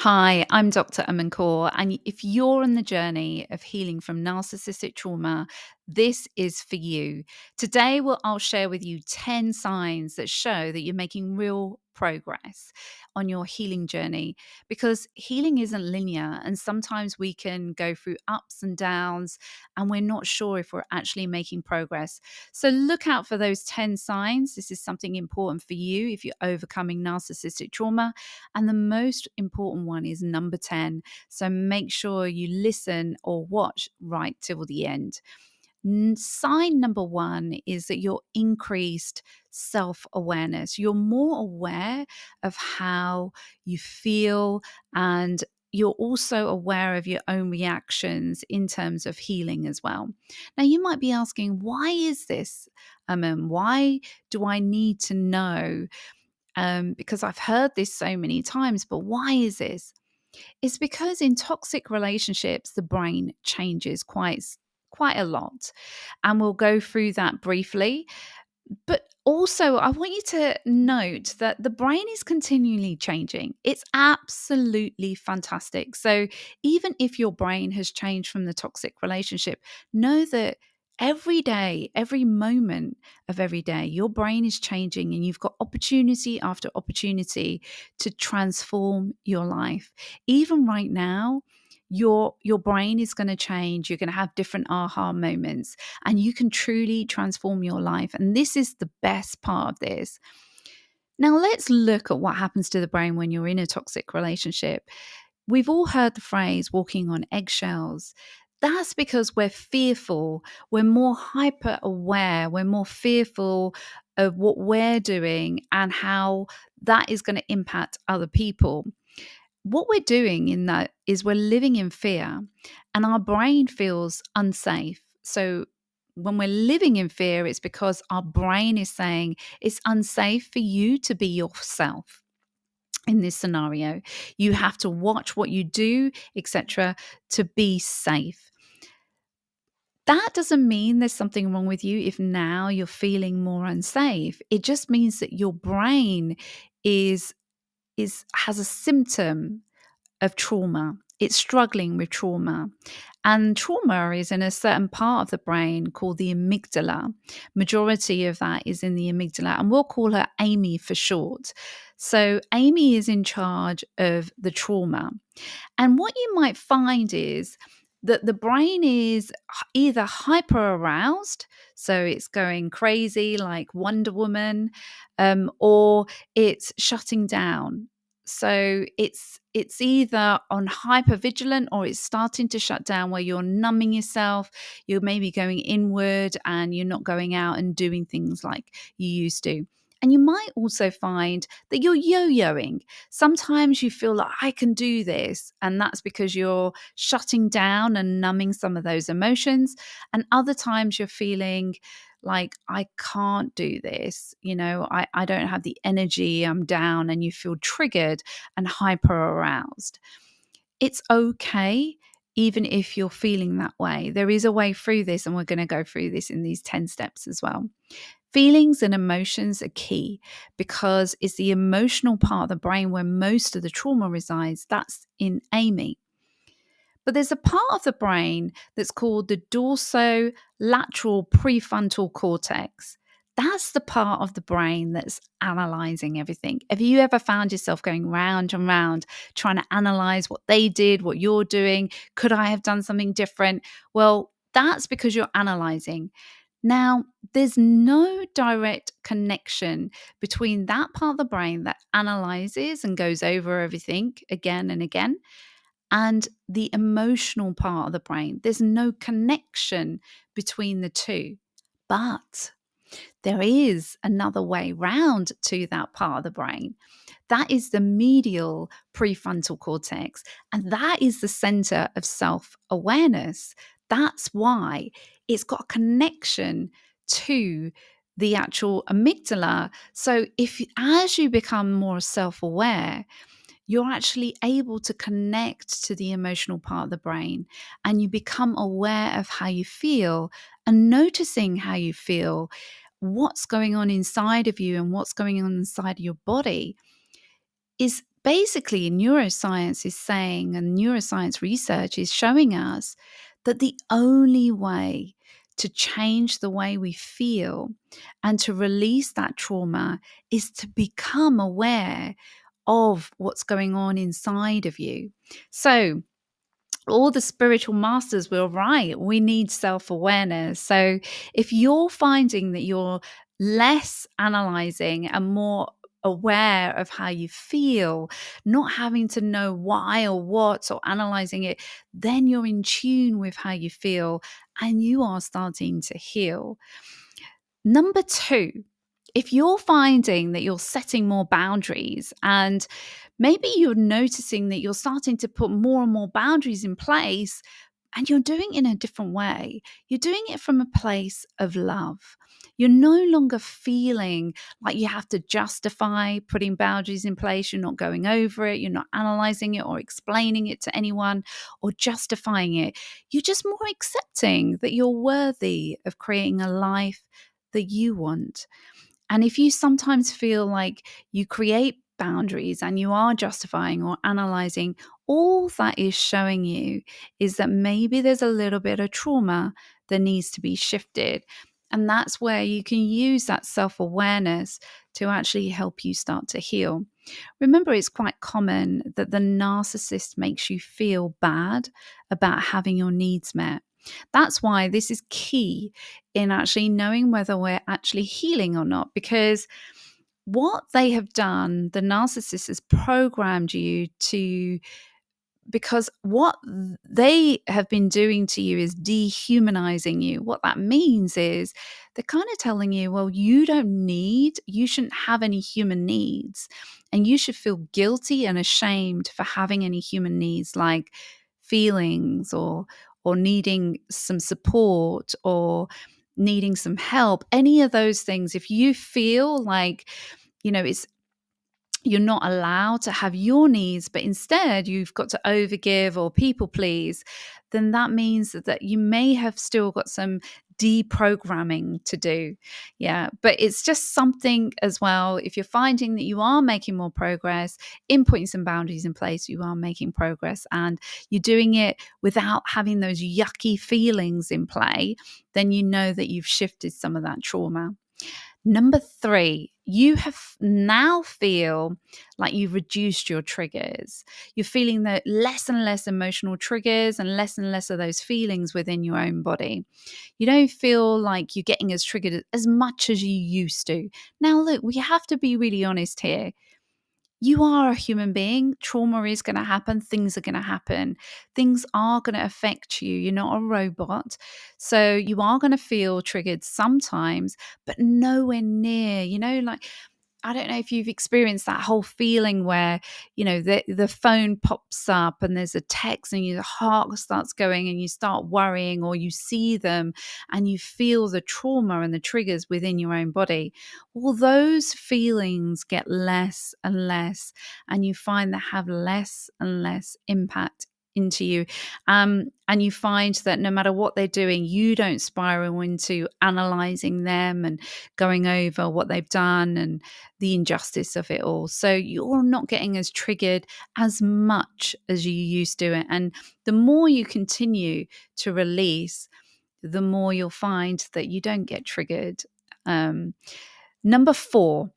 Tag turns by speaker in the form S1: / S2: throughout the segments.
S1: Hi, I'm Dr. Kaur, and if you're on the journey of healing from narcissistic trauma, this is for you. Today, I'll share with you 10 signs that show that you're making real progress on your healing journey because healing isn't linear, and sometimes we can go through ups and downs, and we're not sure if we're actually making progress. So, look out for those 10 signs. This is something important for you if you're overcoming narcissistic trauma. And the most important one is number 10. So make sure you listen or watch right till the end. Sign number one is that you're increased self awareness. You're more aware of how you feel, and you're also aware of your own reactions in terms of healing as well. Now, you might be asking, why is this? Why do I need to know? Because I've heard this so many times, but why is this? It's because in toxic relationships, the brain changes quite a lot. And we'll go through that briefly. But also, I want you to note that the brain is continually changing. It's absolutely fantastic. So, even if your brain has changed from the toxic relationship, know that every day, every moment of every day, your brain is changing and you've got opportunity after opportunity to transform your life. Even right now, your brain is going to change. You're going to have different aha moments, and you can truly transform your life. And this is the best part of this. Now, let's look at what happens to the brain when you're in a toxic relationship. We've all heard the phrase walking on eggshells. That's because we're fearful. We're more hyper aware. We're more fearful of what we're doing and how that is going to impact other people. What we're doing in that is we're living in fear, and our brain feels unsafe. So when we're living in fear, it's because our brain is saying it's unsafe for you to be yourself. In this scenario, you have to watch what you do, etc., to be safe. That doesn't mean there's something wrong with you if now you're feeling more unsafe. It just means that your brain is has a symptom of trauma. It's struggling with trauma. And trauma is in a certain part of the brain called the amygdala. Majority of that is in the amygdala, and we'll call her Amy for short. So Amy is in charge of the trauma. And what you might find is that the brain is either hyper aroused, so it's going crazy like Wonder Woman, or it's shutting down. So it's either on hyper vigilant or it's starting to shut down, where you're numbing yourself, you're maybe going inward and you're not going out and doing things like you used to. And you might also find that you're yo-yoing. Sometimes you feel like I can do this, and that's because you're shutting down and numbing some of those emotions. And other times you're feeling like I can't do this, I don't have the energy, I'm down, and you feel triggered and hyper aroused. It's okay. Even if you're feeling that way, there is a way through this, and we're going to go through this in these 10 steps as well. Feelings and emotions are key because it's the emotional part of the brain where most of the trauma resides. That's in Amy. But there's a part of the brain that's called the dorsolateral prefrontal cortex. That's the part of the brain that's analyzing everything. Have you ever found yourself going round and round trying to analyze what they did, what you're doing? Could I have done something different? Well, that's because you're analyzing. Now, there's no direct connection between that part of the brain that analyzes and goes over everything again and again and the emotional part of the brain. There's no connection between the two. But there is another way round to that part of the brain. That is the medial prefrontal cortex, and that is the center of self awareness. That's why it's got a connection to the actual amygdala. So, if as you become more self aware, you're actually able to connect to the emotional part of the brain, and you become aware of how you feel and noticing how you feel, what's going on inside of you and what's going on inside of your body is basically, neuroscience is saying, and neuroscience research is showing us that the only way to change the way we feel and to release that trauma is to become aware of what's going on inside of you. So, all the spiritual masters were right. We need self awareness. So, if you're finding that you're less analyzing and more aware of how you feel, not having to know why or what or analyzing it, then you're in tune with how you feel and you are starting to heal. Number two, if you're finding that you're setting more boundaries and maybe you're noticing that you're starting to put more and more boundaries in place and you're doing it in a different way, you're doing it from a place of love. You're no longer feeling like you have to justify putting boundaries in place. You're not going over it. You're not analyzing it or explaining it to anyone or justifying it. You're just more accepting that you're worthy of creating a life that you want. And if you sometimes feel like you create boundaries and you are justifying or analyzing, all that is showing you is that maybe there's a little bit of trauma that needs to be shifted. And that's where you can use that self awareness to actually help you start to heal. Remember, it's quite common that the narcissist makes you feel bad about having your needs met. That's why this is key in actually knowing whether we're actually healing or not, because what they have done, the narcissist has programmed you to, because what they have been doing to you is dehumanizing you. What that means is they're kind of telling you, well, you shouldn't have any human needs. And you should feel guilty and ashamed for having any human needs like feelings or needing some support or needing some help. Any of those things, if you feel like, it's you're not allowed to have your needs, but instead you've got to overgive or people please, then that means that you may have still got some deprogramming to do. Yeah, but it's just something as well. If you're finding that you are making more progress in putting some boundaries in place, you are making progress and you're doing it without having those yucky feelings in play, then you know that you've shifted some of that trauma. Number three, you have now feel like you've reduced your triggers. You're feeling that less and less emotional triggers and less of those feelings within your own body. You don't feel like you're getting as triggered as much as you used to. Now, look, we have to be really honest here. You are a human being. Trauma is going to happen. Things are going to happen. Things are going to affect you. You're not a robot. So you are going to feel triggered sometimes, but nowhere near, like, I don't know if you've experienced that whole feeling where, the phone pops up and there's a text and your heart starts going and you start worrying, or you see them and you feel the trauma and the triggers within your own body. Well, those feelings get less and less, and you find they have less and less impact into you. And you find that no matter what they're doing, you don't spiral into analyzing them and going over what they've done and the injustice of it all. So you're not getting as triggered as much as you used to. And the more you continue to release, the more you'll find that you don't get triggered. Number four,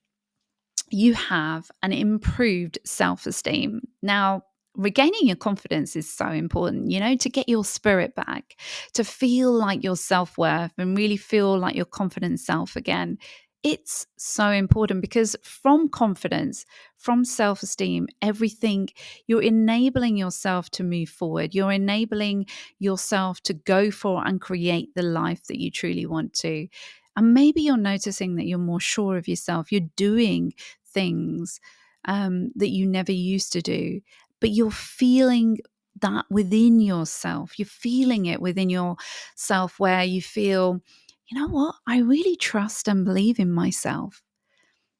S1: you have an improved self-esteem. Now, regaining your confidence is so important, to get your spirit back, to feel like your self-worth and really feel like your confident self again. It's so important because from confidence, from self-esteem, everything, you're enabling yourself to move forward. You're enabling yourself to go for and create the life that you truly want to. And maybe you're noticing that you're more sure of yourself. You're doing things that you never used to do, but you're feeling that within yourself. You're feeling it within yourself where you feel, you know what, I really trust and believe in myself.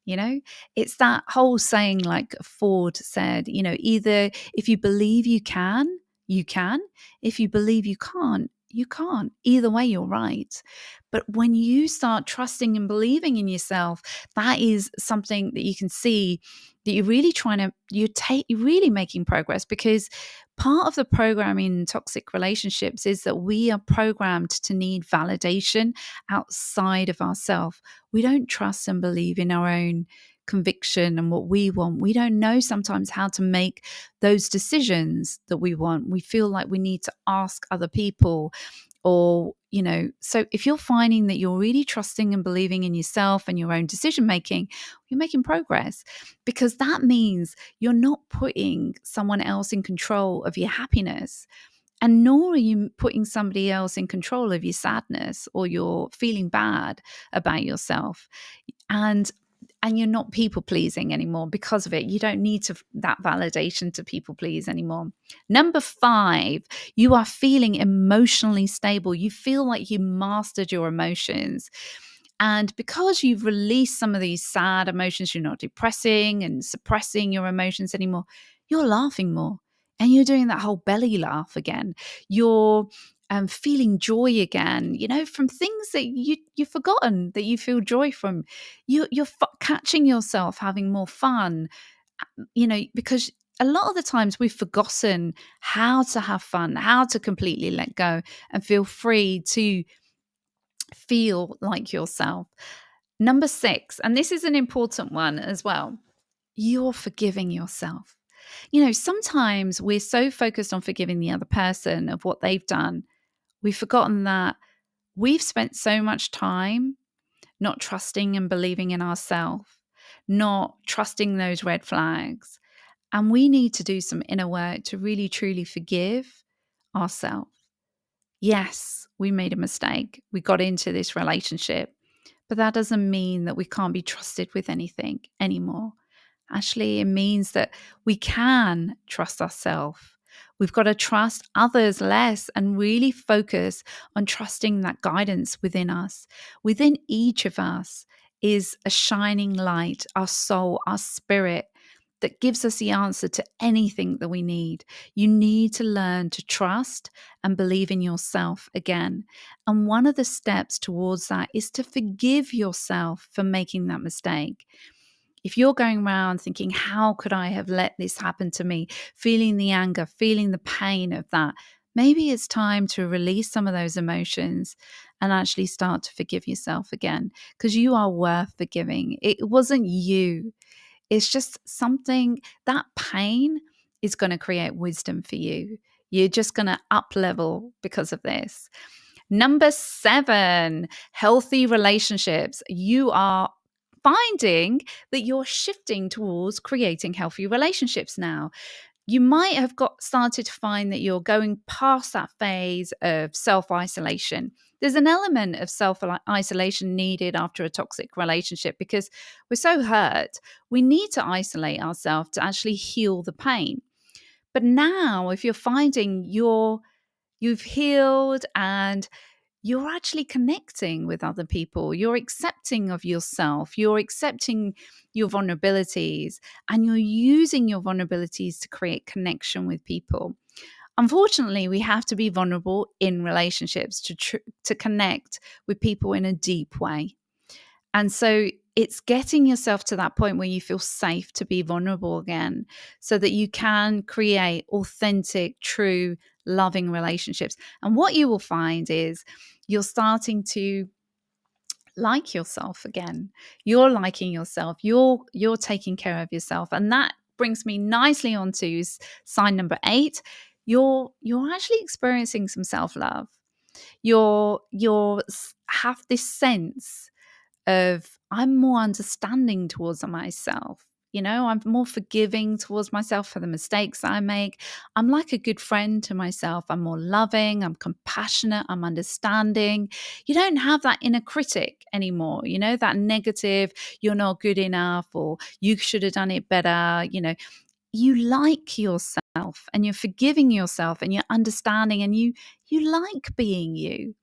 S1: It's that whole saying, like Ford said, either if you believe you can, you can. If you believe you can't, You can't. Either way, you're right. But when you start trusting and believing in yourself, that is something that you can see that you're really you're really making progress, because part of the programming in toxic relationships is that we are programmed to need validation outside of ourselves. We don't trust and believe in our own conviction and what we want. We don't know sometimes how to make those decisions that we want. We feel like we need to ask other people, or so if you're finding that you're really trusting and believing in yourself and your own decision making, you're making progress, because that means you're not putting someone else in control of your happiness, and nor are you putting somebody else in control of your sadness or your feeling bad about yourself. And you're not people pleasing anymore because of it. You don't need that validation to people please anymore. Number 5, you are feeling emotionally stable. You feel like you mastered your emotions. And because you've released some of these sad emotions, you're not depressing and suppressing your emotions anymore. You're laughing more. And you're doing that whole belly laugh again. You're feeling joy again, from things that you've forgotten that you feel joy from. You're catching yourself having more fun, because a lot of the times we've forgotten how to have fun, how to completely let go and feel free to feel like yourself. Number 6, and this is an important one as well, you're forgiving yourself. Sometimes we're so focused on forgiving the other person of what they've done, we've forgotten that we've spent so much time not trusting and believing in ourselves, not trusting those red flags. And we need to do some inner work to really, truly forgive ourselves. Yes, we made a mistake. We got into this relationship, but that doesn't mean that we can't be trusted with anything anymore. Actually, it means that we can trust ourselves. We've got to trust others less and really focus on trusting that guidance within us. Within each of us is a shining light, our soul, our spirit, that gives us the answer to anything that we need. You need to learn to trust and believe in yourself again. And one of the steps towards that is to forgive yourself for making that mistake. If you're going around thinking, how could I have let this happen to me? Feeling the anger, feeling the pain of that, maybe it's time to release some of those emotions and actually start to forgive yourself again, because you are worth forgiving. It wasn't you. It's just something, that pain is going to create wisdom for you. You're just going to up level because of this. Number 7, healthy relationships. You are finding that you're shifting towards creating healthy relationships now. You might have started to find that you're going past that phase of self-isolation. There's an element of self-isolation needed after a toxic relationship because we're so hurt. We need to isolate ourselves to actually heal the pain. But now, if you're finding you've healed and you're actually connecting with other people, you're accepting of yourself, you're accepting your vulnerabilities, and you're using your vulnerabilities to create connection with people. Unfortunately, we have to be vulnerable in relationships to connect with people in a deep way. And so it's getting yourself to that point where you feel safe to be vulnerable again, so that you can create authentic, true, loving relationships. And what you will find is you're starting to like yourself again. You're liking yourself. You're taking care of yourself. And that brings me nicely onto sign number 8. You're actually experiencing some self-love. You're have this sense of, I'm more understanding towards myself. I'm more forgiving towards myself for the mistakes I make. I'm like a good friend to myself. I'm more loving. I'm compassionate. I'm understanding. You don't have that inner critic anymore, that negative, you're not good enough, or you should have done it better. You like yourself and you're forgiving yourself and you're understanding, and you like being you.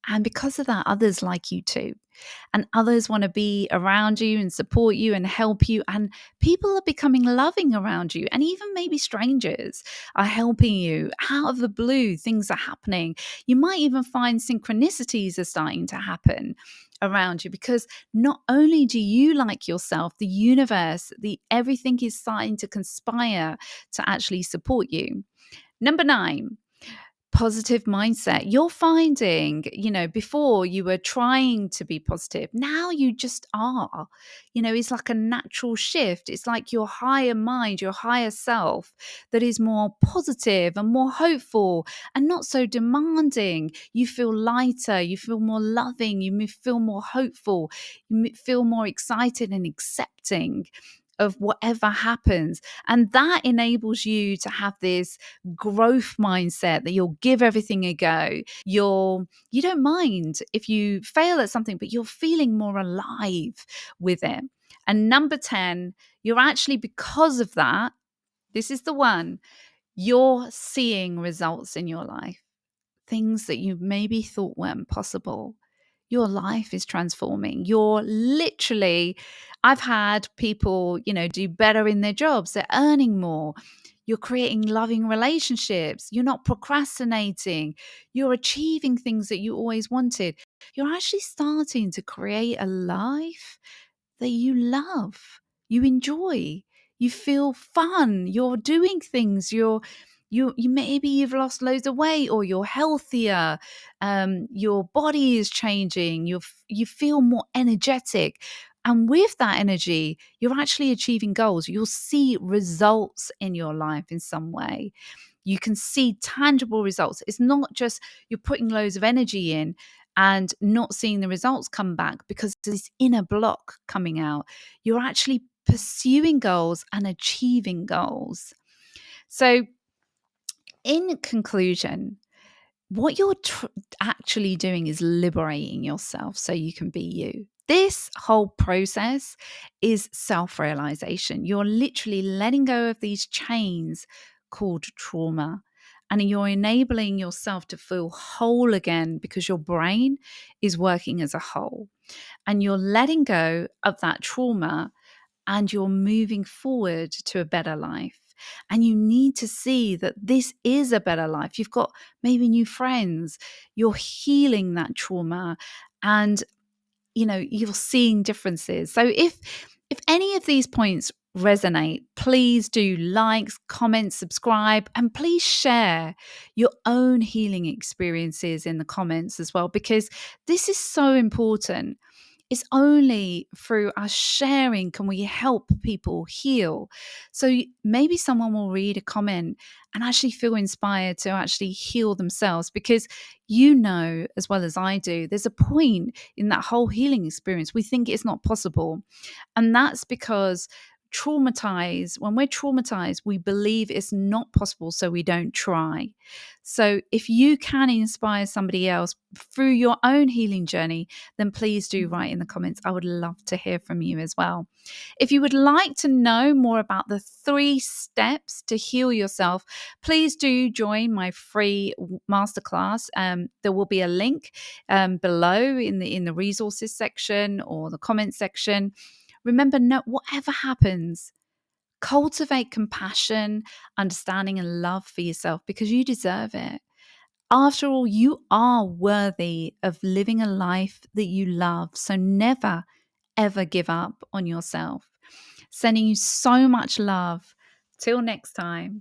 S1: And because of that, others like you too. And others want to be around you and support you and help you. And people are becoming loving around you. And even maybe strangers are helping you out of the blue. Things are happening. You might even find synchronicities are starting to happen around you, because not only do you like yourself, the universe, the everything is starting to conspire to actually support you. Number 9, positive mindset. You're finding, before you were trying to be positive, now you just are. It's like a natural shift. It's like your higher mind, your higher self that is more positive and more hopeful and not so demanding. You feel lighter, you feel more loving, feel more hopeful, feel more excited and accepting of whatever happens. And that enables you to have this growth mindset that you'll give everything a go. You don't mind if you fail at something, but you're feeling more alive with it. And number 10, you're actually, because of that, this is the one, you're seeing results in your life. Things that you maybe thought weren't possible. Your life is transforming. You're literally, I've had people, do better in their jobs. They're earning more. You're creating loving relationships. You're not procrastinating. You're achieving things that you always wanted. You're actually starting to create a life that you love, you enjoy, you feel fun, you're doing things, you maybe you've lost loads of weight, or you're healthier, your body is changing, you feel more energetic. And with that energy, you're actually achieving goals. You'll see results in your life in some way. You can see tangible results. It's not just you're putting loads of energy in and not seeing the results come back because there's this inner block coming out. You're actually pursuing goals and achieving goals. So, in conclusion, what you're actually doing is liberating yourself so you can be you. This whole process is self-realization. You're literally letting go of these chains called trauma, and you're enabling yourself to feel whole again because your brain is working as a whole. And you're letting go of that trauma and you're moving forward to a better life. And you need to see that this is a better life. You've got maybe new friends, you're healing that trauma, and you're seeing differences. So if any of these points resonate, please do like, comment, subscribe, and please share your own healing experiences in the comments as well, because this is so important. It's only through us sharing can we help people heal. So maybe someone will read a comment and actually feel inspired to actually heal themselves, because as well as I do, there's a point in that whole healing experience we think it's not possible. And that's because when we're traumatized, we believe it's not possible, so we don't try. So if you can inspire somebody else through your own healing journey, then please do write in the comments. I would love to hear from you as well. If you would like to know more about the 3 steps to heal yourself, please do join my free masterclass. There will be a link below in the resources section or the comment section. Remember, whatever happens, cultivate compassion, understanding, and love for yourself, because you deserve it. After all, you are worthy of living a life that you love. So never, ever give up on yourself. Sending you so much love. Till next time.